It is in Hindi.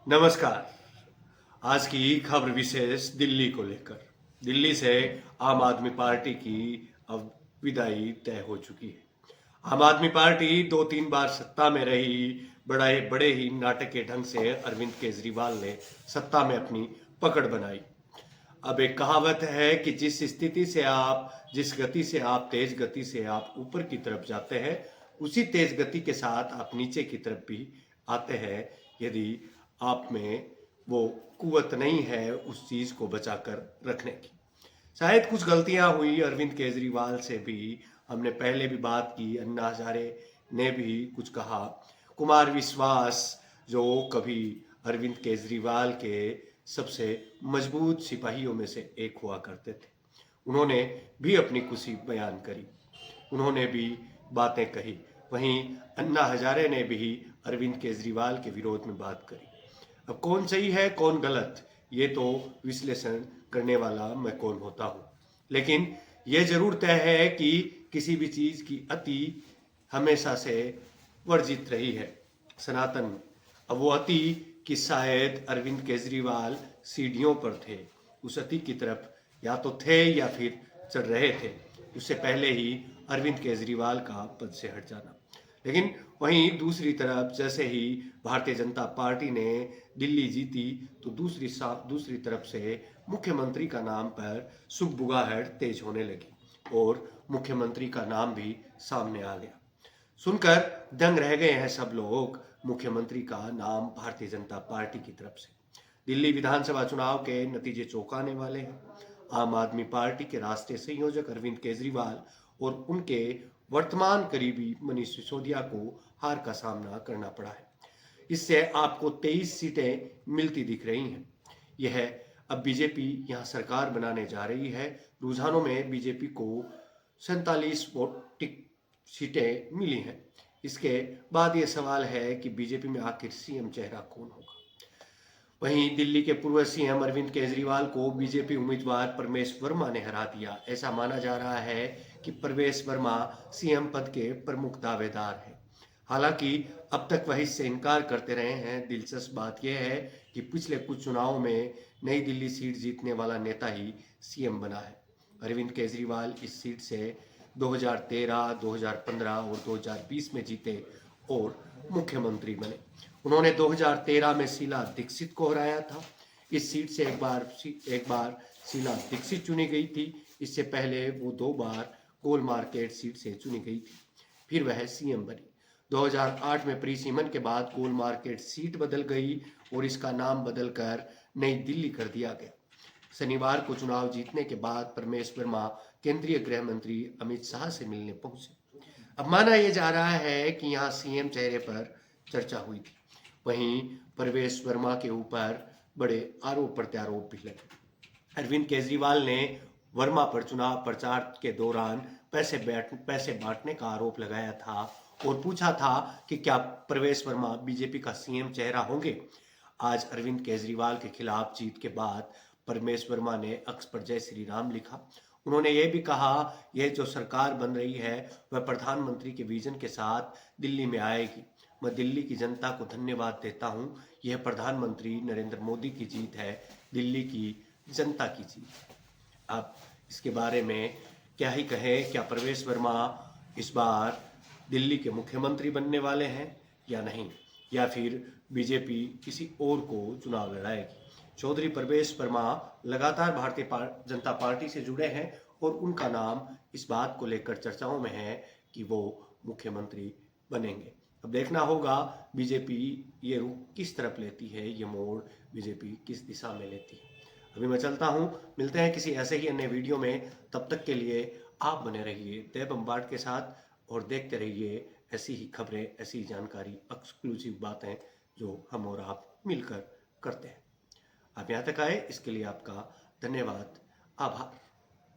नमस्कार। आज की खबर विशेष दिल्ली को लेकर। दिल्ली से आम आदमी पार्टी की अब विदाई तय हो चुकी है। आम आदमी पार्टी 2-3 बार सत्ता में रही। बड़े बड़े ही नाटक के ढंग से अरविंद केजरीवाल ने सत्ता में अपनी पकड़ बनाई। अब एक कहावत है कि जिस गति से आप तेज गति से आप ऊपर की तरफ जाते हैं, उसी तेज गति के साथ आप नीचे की तरफ भी आते हैं, यदि आप में वो कुवत नहीं है उस चीज को बचाकर रखने की। शायद कुछ गलतियां हुई अरविंद केजरीवाल से भी। हमने पहले भी बात की, अन्ना हजारे ने भी कुछ कहा। कुमार विश्वास जो कभी अरविंद केजरीवाल के सबसे मजबूत सिपाहियों में से एक हुआ करते थे, उन्होंने भी अपनी खुशी बयान करी, उन्होंने भी बातें कही। वहीं अन्ना हजारे ने भी अरविंद केजरीवाल के विरोध में बात करी। अब कौन सही है कौन गलत, ये तो विश्लेषण करने वाला मैं कौन होता हूँ। लेकिन यह जरूर तय है कि किसी भी चीज की अति हमेशा से वर्जित रही है सनातन में। अब वो अति कि शायद अरविंद केजरीवाल सीढ़ियों पर थे, उस अति की तरफ या तो थे या फिर चढ़ रहे थे, उससे पहले ही अरविंद केजरीवाल का पद से हट जाना। लेकिन वहीं दूसरी तरफ जैसे ही भारतीय जनता पार्टी ने दिल्ली जीती, तो दूसरी तरफ से मुख्यमंत्री का नाम पर सुगबुगाहट तेज होने लगी और मुख्यमंत्री का नाम भी सामने आ गया। सुनकर दंग रह गए हैं सब लोग। मुख्यमंत्री का नाम भारतीय जनता पार्टी की तरफ से। दिल्ली विधानसभा चुनाव के नतीजे चौंकाने वाले हैं। आम आदमी पार्टी के राष्ट्रीय संयोजक अरविंद केजरीवाल और उनके वर्तमान करीबी मनीष सिसोदिया को हार का सामना करना पड़ा है। इससे आपको 23 सीटें मिलती दिख रही हैं। यह अब बीजेपी यहां सरकार बनाने जा रही है। रुझानों में बीजेपी को 47 सीटें मिली हैं। इसके बाद यह सवाल है कि बीजेपी में आखिर सीएम चेहरा कौन होगा। वहीं दिल्ली के पूर्व सीएम अरविंद केजरीवाल को बीजेपी उम्मीदवार परमेश वर्मा ने हरा दिया। ऐसा माना जा रहा है कि परमेश वर्मा सीएम पद के प्रमुख दावेदार हैं। हालांकि अब तक वह इससे इनकार करते रहे हैं। दिलचस्प बात यह है कि पिछले कुछ चुनावों में नई दिल्ली सीट जीतने वाला नेता ही सीएम बना है। अरविंद केजरीवाल इस सीट से 2013, 2015 और 2020 में जीते और मुख्यमंत्री बने। उन्होंने 2013 में शीला दीक्षित को हराया था। इस सीट से एक बार शीला दीक्षित चुनी गई थी। इससे पहले वो 2 बार कोल मार्केट सीट से चुनी गई थी, फिर वह सीएम बनी। 2008 में प्री सीमन के बाद कोल मार्केट सीट बदल गई और इसका नाम बदलकर नई दिल्ली कर दिया गया। शनिवार को चुनाव जीतने के बाद परमेश वर्मा केंद्रीय गृह मंत्री अमित शाह से मिलने पहुंचे। अब माना यह जा रहा है कि यहाँ सीएम चेहरे पर चर्चा हुई थी। वहीं परवेश वर्मा के ऊपर बड़े आरोप प्रत्यारोप भी लगे। अरविंद केजरीवाल ने वर्मा पर चुनाव प्रचार के दौरान पैसे बांटने का आरोप लगाया था और पूछा था कि क्या परवेश वर्मा बीजेपी का सीएम चेहरा होंगे। आज अरविंद केजरीवाल के खिलाफ जीत के बाद परमेश वर्मा ने एक्स पर जय श्री राम लिखा। उन्होंने ये भी कहा, यह जो सरकार बन रही है वह प्रधानमंत्री के विजन के साथ दिल्ली में आएगी। मैं दिल्ली की जनता को धन्यवाद देता हूं। यह प्रधानमंत्री नरेंद्र मोदी की जीत है, दिल्ली की जनता की जीत है। अब इसके बारे में क्या ही कहें, क्या परवेश वर्मा इस बार दिल्ली के मुख्यमंत्री बनने वाले हैं या नहीं, या फिर बीजेपी किसी और को चुनाव लड़ाएगी। चौधरी परवेश वर्मा लगातार भारतीय जनता पार्टी से जुड़े हैं और उनका नाम इस बात को लेकर चर्चाओं में है कि वो मुख्यमंत्री बनेंगे। अब देखना होगा बीजेपी ये रुख किस तरफ लेती है, ये मोड़ बीजेपी किस दिशा में लेती है। अभी मैं चलता हूँ, मिलते हैं किसी ऐसे ही अन्य वीडियो में। तब तक के लिए आप बने रहिए देव बम्बार्ड के साथ और देखते रहिए ऐसी ही खबरें, ऐसी ही जानकारी, एक्सक्लूसिव बातें जो हम और आप मिलकर करते हैं। आप यहाँ तक आए इसके लिए आपका धन्यवाद, आभार।